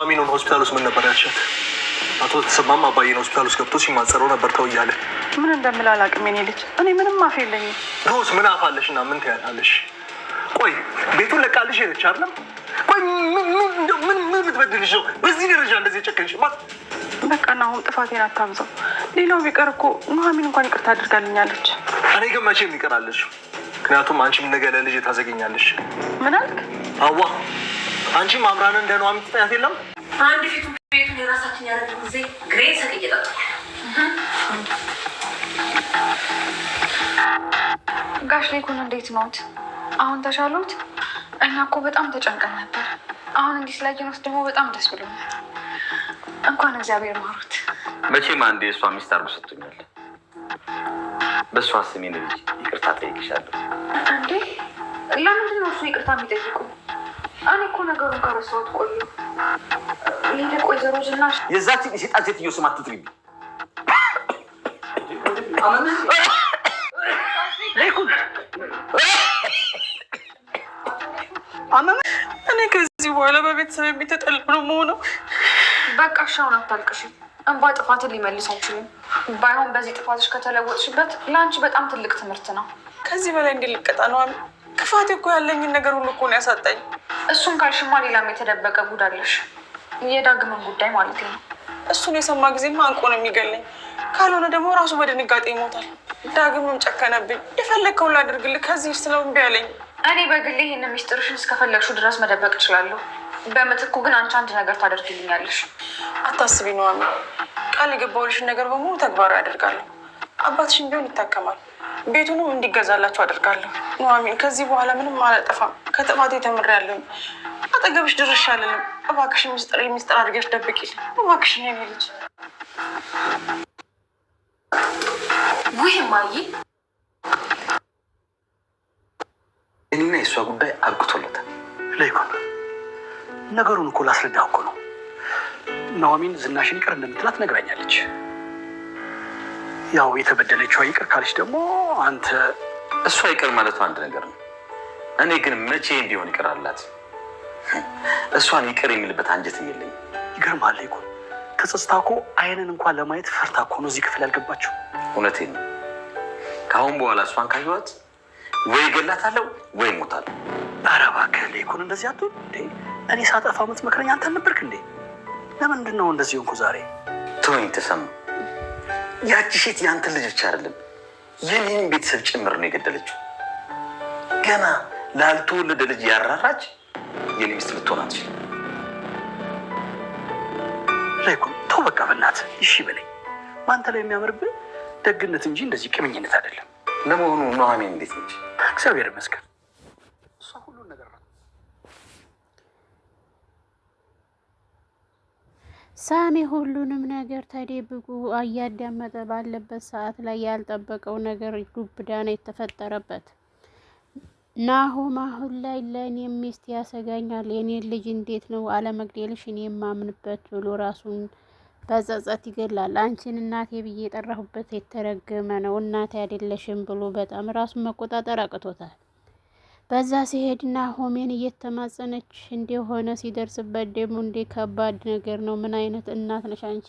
አሚኖን ሆስፒታል ውስጥ ምን ነበር ያልሻት? አቶ ተሰማም አባዬን ሆስፒታል ውስጥ ገብቶ ሲማጸረው ነበር ተው እያለ። ምን እንደምል አላውቅም የኔ ልጅ። እኔ ምንም አፍ የለኝም። ሮዝ ምን አፋለሽና ምን ትያለሽ? ቆይ ቤቱን ለቃልሽ ሄደች አይደለም? ቆይ ምን ብትበድልሽ ነው በዚህ ደረጃ እንደዚህ ጨከንሽ? በቃ አሁን ጥፋቴን አታብዛው። ሌላው ቢቀር እኮ ኑሐሚን እንኳን ይቅርታ አድርጋልኛለች። እኔ ግን መቼም ይቀራለሽ። ምክንያቱም አንቺም ነገ ለልጅ ታዘገኛለሽ። ምን አልክ? አዋ አንቺም አምራን እንደ ኑሐሚን ትጠያት የለም አንድ ፊቱ ቤቱን የራሳችን ያደረግን ጊዜ ግሬን ሰቅየጠጥ ጋሽ ሌኩን እንዴት ነዎት? አሁን ተሻሎት? እኛ እኮ በጣም ተጨንቀን ነበር። አሁን እንዲህ ስላየነዎት ደግሞ በጣም ደስ ብሎኛል። እንኳን እግዚአብሔር ማሩት። መቼም አንዴ እሷ ሚስት አድርጎ ሰጥቶኛል። በእሷ ስሜ ልጅ ይቅርታ ጠይቅሻለሁ። እንዴ ለምንድን ነው እሱ ይቅርታ የሚጠይቁ? እኔ እኮ ነገሩን ከረሳሁት ቆየሁ። ይልቅ ወይዘሮ ዝናሽ የዛችን የሴጣን ሴትዮ ስም አትጥሪብኝ። እኔ ከዚህ በኋላ በቤተሰብ የሚተጠልፍ ነው መሆነው። በቃ ሻውን አታልቅሽ። እንባ ጥፋትን ሊመልስ አይችልም። ባይሆን በዚህ ጥፋትሽ ከተለወጥሽበት ለአንቺ በጣም ትልቅ ትምህርት ነው። ከዚህ በላይ እንዲልቀጣ ነው። ክፋቴ እኮ ያለኝን ነገር ሁሉ እኮ ነው ያሳጣኝ። እሱን ካልሽማ ሌላም የተደበቀ ጉድ አለሽ። የዳግምን ጉዳይ ማለት ነው። እሱን የሰማ ጊዜማ አንቆ ነው የሚገለኝ። ካልሆነ ደግሞ ራሱ በድንጋጤ ይሞታል። ዳግምም ጨከነብኝ። የፈለግከውን ላድርግልህ ከዚህ ስለው እምቢ አለኝ። እኔ በግሌ ይህን ሚስጥርሽን እስከፈለግሽው ድረስ መደበቅ እችላለሁ። በምትኩ ግን አንቺ አንድ ነገር ታደርግልኛለሽ። አታስቢ ኑሐሚን፣ ቃል የገባሁልሽን ነገር በሙሉ ተግባራዊ አደርጋለሁ። አባትሽን ቢሆን ይታከማል፣ ቤቱንም እንዲገዛላችሁ አደርጋለሁ። ኑሐሚን፣ ከዚህ በኋላ ምንም አላጠፋም። ከጥፋቴ ተምሬያለሁ። አጠገብሽ ድርሽ አልልም። እባክሽን ሚስጥር አድርገሽ ደብቂልኝ እባክሽን የኔ ልጅ። ውይ እማዬ፣ እኔና የእሷ ጉዳይ አብቅቶለታል። ሌኩን ነገሩን እኮ ላስረዳህ እኮ ነው። ኑሐሚን ዝናሽን ይቅር እንደምትላት ነግራኛለች። ያው የተበደለችዋ ይቅር ካለች ደግሞ አንተ እሷ ይቅር ማለቱ አንድ ነገር ነው። እኔ ግን መቼ እንዲሆን ይቅር አላት? እሷን ይቅር የሚልበት አንጀትም የለኝም። ይገርምሃል ሌኩን፣ ተጸጽታ እኮ አይንን እንኳን ለማየት ፈርታ እኮ ነው እዚህ ክፍል ያልገባችው። እውነቴን ነው። ከአሁን በኋላ እሷን ካየኋት ወይ ገላታለሁ ወይ ሞታለሁ። ኧረ እባክህ ሌኩን እንደዚህ አትሁን እንዴ። እኔ ሳጠፋ የምትመክረኝ አንተ ነበርክ እንዴ? ለምንድን ነው እንደዚህ ሆንኩ ዛሬ? ተወኝ ተሰማ። ያቺ ሴት የአንተ ልጅ ብቻ አይደለም የኔን ቤተሰብ ጭምር ነው የገደለችው። ገና ላልተወለደ ልጅ ያራራች የኔ ሚስት ልትሆን አትችልም። ሌኩን ተው በቃ በእናትህ እሺ በለኝ። በአንተ ላይ የሚያምርብህ ደግነት እንጂ እንደዚህ ቅምኝነት አይደለም። ለመሆኑ ኑሐሚን እንዴት ነች? እግዚአብሔር ይመስገን። እሷ ሁሉን ነገር ነው። ሳሚ ሁሉንም ነገር ተደብቆ እያዳመጠ ባለበት ሰዓት ላይ ያልጠበቀው ነገር ዱብዳ ነው የተፈጠረበት። ናሆም አሁን ላይ ለእኔ ሚስት ያሰጋኛል፣ የኔን ልጅ እንዴት ነው አለመግደልሽ እኔ የማምንበት ብሎ ራሱን በጸጸት ይገላል። አንቺን እናቴ ብዬ የጠራሁበት የተረገመ ነው እናቴ አይደለሽም ብሎ በጣም ራሱን መቆጣጠር አቅቶታል። በዛ ሲሄድ ናሆሜን እየተማጸነች እንደሆነ ሲደርስበት ደግሞ እንዴ ከባድ ነገር ነው። ምን አይነት እናት ነሽ አንቺ?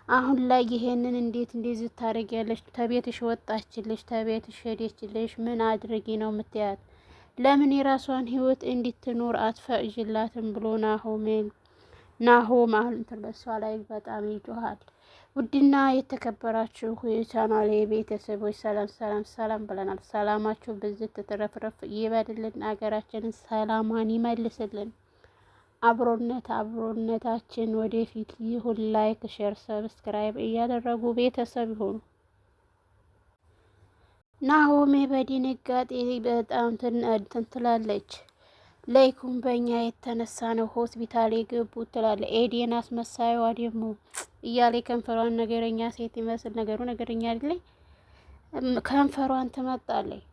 አሁን ላይ ይሄንን እንዴት እንደዚህ ታደርጊያለሽ? ተቤትሽ ወጣችልሽ፣ ተቤትሽ ሄደችልሽ፣ ምን አድርጊ ነው የምትያት? ለምን የራሷን ህይወት እንድትኖር አትፈቅጂላትም ብሎ ናሆም አሁን በሷ ላይ በጣም ይጮሃል። ውድና የተከበራችሁ የቻናሌ ቤተሰቦች ሰላም ብለናል። ሰላማችሁ ብዝት ተረፍረፍ ይበልልን፣ ሀገራችንን ሰላማን ይመልስልን። አብሮነታችን ወደፊት ይሁን። ላይክ፣ ሼር፣ ሰብስክራይብ እያደረጉ ቤተሰብ ይሁኑ። ናሆሜ በድንጋጤ በጣም ትላለች። ሌኩን በእኛ የተነሳ ነው ሆስፒታል የገቡት ትላለች። ኤዴን አስመሳይዋ ደግሞ እያለ ከንፈሯን ነገረኛ ሴት ይመስል ነገረኛ አይደለኝ ከንፈሯን ትመጣለች።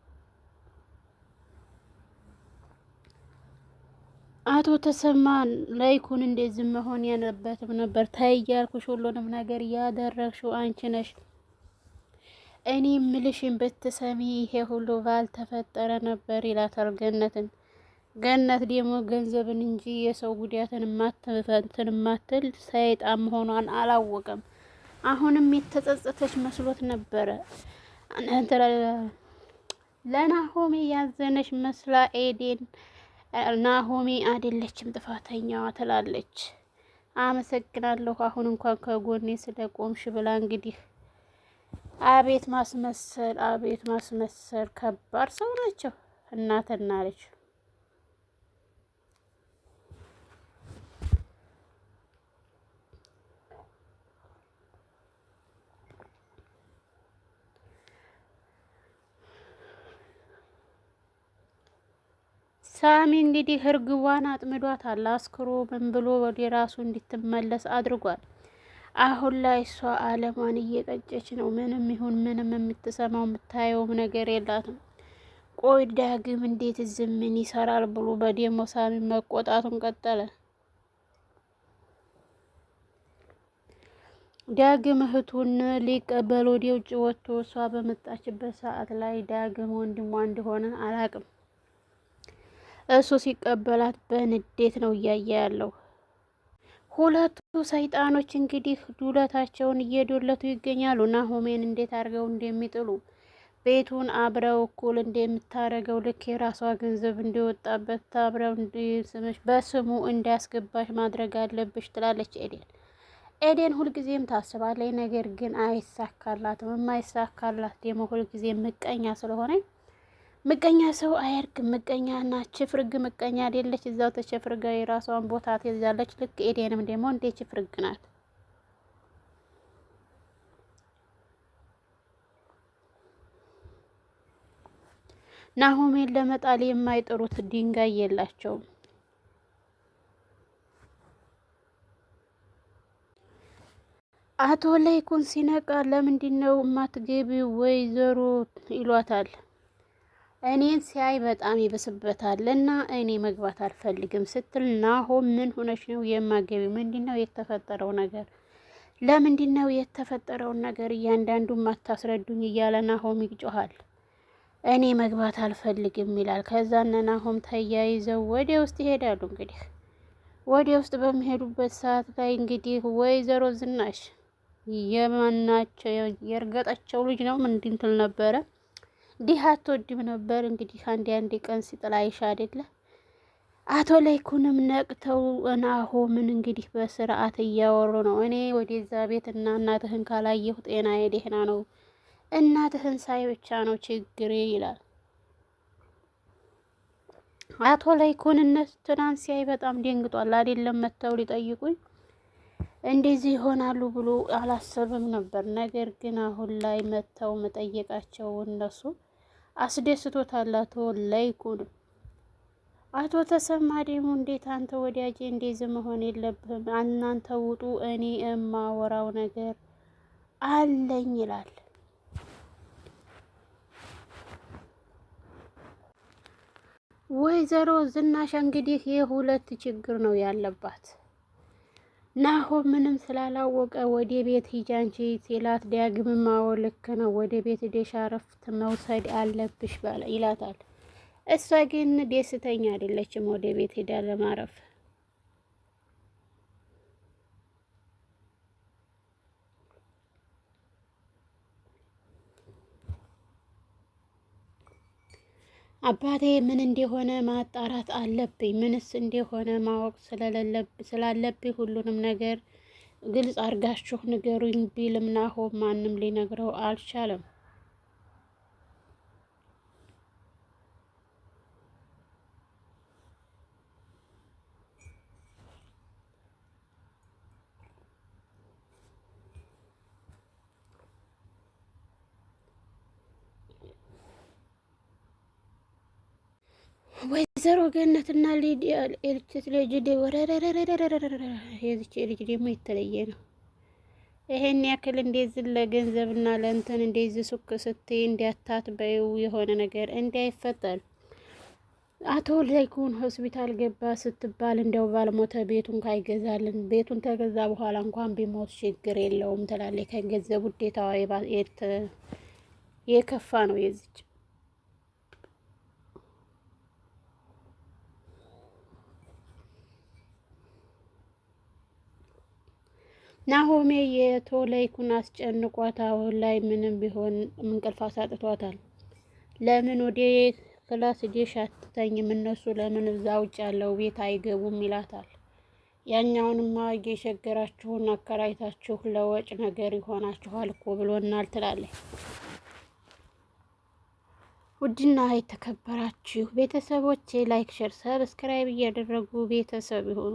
አቶ ተሰማን ሌኩን እንደዚህ መሆን የነበረበት ነበር። ታይ እያልኩሽ ሁሉንም ነገር ያደረግሽው አንቺ ነሽ። እኔ ምልሽን ብትሰሚ ይሄ ሁሉ ባልተፈጠረ ነበር ይላታል ገነትን። ገነት ደግሞ ገንዘብን እንጂ የሰው ጉዳትን ማትፈንትን ማትል ሰይጣን መሆኗን አላወቀም። አሁንም የተጸጸተች መስሎት ነበረ። ለናሆሜ ያዘነች መስላ ኤዴን ናሆሜ አይደለችም ጥፋተኛዋ ትላለች። አመሰግናለሁ አሁን እንኳን ከጎኔ ስለቆምሽ ብላ እንግዲህ አቤት ማስመሰል፣ አቤት ማስመሰል። ከባድ ሰው ናቸው እናትና ልጅ። ሳሚ እንግዲህ እርግቧን አጥምዷታል። አስክሮ ምን ብሎ ወደ ራሱ እንድትመለስ አድርጓል። አሁን ላይ እሷ አለሟን እየቀጨች ነው። ምንም ይሁን ምንም የምትሰማው የምታየውም ነገር የላትም። ቆይ ዳግም እንዴት ዝም ምን ይሰራል ብሎ በደሞ ሳሚ መቆጣቱን ቀጠለ። ዳግም እህቱን ሊቀበል ወደ ውጭ ወጥቶ እሷ በመጣችበት ሰዓት ላይ ዳግም ወንድሟ እንደሆነ አላቅም። እሱ ሲቀበላት በንዴት ነው እያየ ያለው። ሁለቱ ሰይጣኖች እንግዲህ ዱለታቸውን እየዶለቱ ይገኛሉ። ናሆሜን እንዴት አድርገው እንደሚጥሉ ቤቱን አብረው እኩል እንደምታረገው ልክ የራሷ ገንዘብ እንደወጣበት አብረው እንዲስምሽ በስሙ እንዳያስገባሽ ማድረግ አለብሽ ትላለች ኤዴን ሁልጊዜም ታስባለች። ነገር ግን አይሳካላትም። የማይሳካላት ደግሞ ሁልጊዜም ምቀኛ ስለሆነ ምቀኛ ሰው አያርግም። ምቀኛ እና ችፍርግ ምቀኛ አይደለች። እዛው ተቸፍርጋ የራሷን ቦታ ትይዛለች። ልክ ኤዴንም ደግሞ እንደ ችፍርግ ናት። ናሆሜን ለመጣል የማይጥሩት ድንጋይ የላቸውም። አቶ ላይኩን ሲነቃ ለምንድነው የማትገቢው ወይዘሮ ይሏታል። እኔን ሲያይ በጣም ይብስበታል እና እኔ መግባት አልፈልግም ስትል ናሆም ምን ሆነሽ ነው የማገቢው? ምንድነው የተፈጠረው ነገር? ለምንድነው የተፈጠረውን ነገር እያንዳንዱን ማታስረዱኝ? እያለ ናሆም ይጮሃል። እኔ መግባት አልፈልግም ይላል። ከዛ እነ ናሆም ተያይዘው ወደ ውስጥ ይሄዳሉ። እንግዲህ ወደ ውስጥ በሚሄዱበት ሰዓት ላይ እንግዲህ ወይዘሮ ዝናሽ የማናቸው የእርገጣቸው ልጅ ነው ምን እንድንትል ነበረ ዲህ አትወድም ነበር። እንግዲህ አንድ ቀን ሲጥላ አይሻ አይደለ? አቶ ላይኩንም ነቅተው ናሆምን እንግዲህ በስርዓት እያወሩ ነው። እኔ ወደዛ ቤት እና እናትህን ካላየሁ ጤናዬ ደህና ነው፣ እናትህን ሳይ ብቻ ነው ችግሬ ይላል። አቶ ላይኩን እነሱ ትናንት ሲያይ በጣም ደንግጧል። አይደለም መተው ሊጠይቁኝ እንደዚህ ይሆናሉ ብሎ አላሰብም ነበር። ነገር ግን አሁን ላይ መተው መጠየቃቸው እነሱ አስደስቶታል አቶ ላይኩን። አቶ ተሰማ ደግሞ እንዴት አንተ ወዳጄ እንደዚህ መሆን የለብህም፣ እናንተ ውጡ፣ እኔ እማወራው ነገር አለኝ ይላል። ወይዘሮ ዝናሽ እንግዲህ የሁለት ችግር ነው ያለባት። ናሆም ምንም ስላላወቀ ወደ ቤት ሂጂ አንቺ ሲላት ዳግምም አዎ ልክ ነው ወደ ቤት ሄደሽ እረፍት መውሰድ አለብሽ ይላታል። እሷ ግን ደስተኛ አይደለችም ወደ ቤት ሄዳ ለማረፍ። አባቴ ምን እንደሆነ ማጣራት አለብኝ፣ ምንስ እንደሆነ ማወቅ ስላለብኝ ሁሉንም ነገር ግልጽ አርጋችሁ ንገሩኝ ቢልም ናሆም ማንም ሊነግረው አልቻለም። ወይዘሮ ገነትና ሊዲያ ልጅ ልጅ ደግሞ የተለየ ነው። ይሄን ያክል እንደዚህ ለገንዘብና ለእንትን እንደዚህ ሱቅ ስትይ እንዲያታት በይው የሆነ ነገር እንዳይፈጠር። አቶ ላይኩን ሆስፒታል ገባ ስትባል እንደው ባልሞተ ቤቱን ካይገዛልን ቤቱን ተገዛ በኋላ እንኳን ቢሞት ችግር የለውም ትላለች። ከገንዘብ ውዴታዋ የከፋ ነው የዚች ናሆሜ የቶለይኩን አስጨንቋት አሁን ላይ ምንም ቢሆን እንቅልፍ አሳጥቷታል። ለምን ወደ ክላስ ሄደሽ አትተኝም? እነሱ ለምን እዛ ውጭ ያለው ቤት አይገቡም ይላታል። ያኛውንማ የቸገራችሁን አከራይታችሁ ለወጭ ነገር ይሆናችኋል እኮ ብሎናል ትላለች። ውድና የተከበራችሁ ቤተሰቦቼ ላይክ፣ ሸር፣ ሰብስክራይብ እያደረጉ ቤተሰብ ይሁኑ።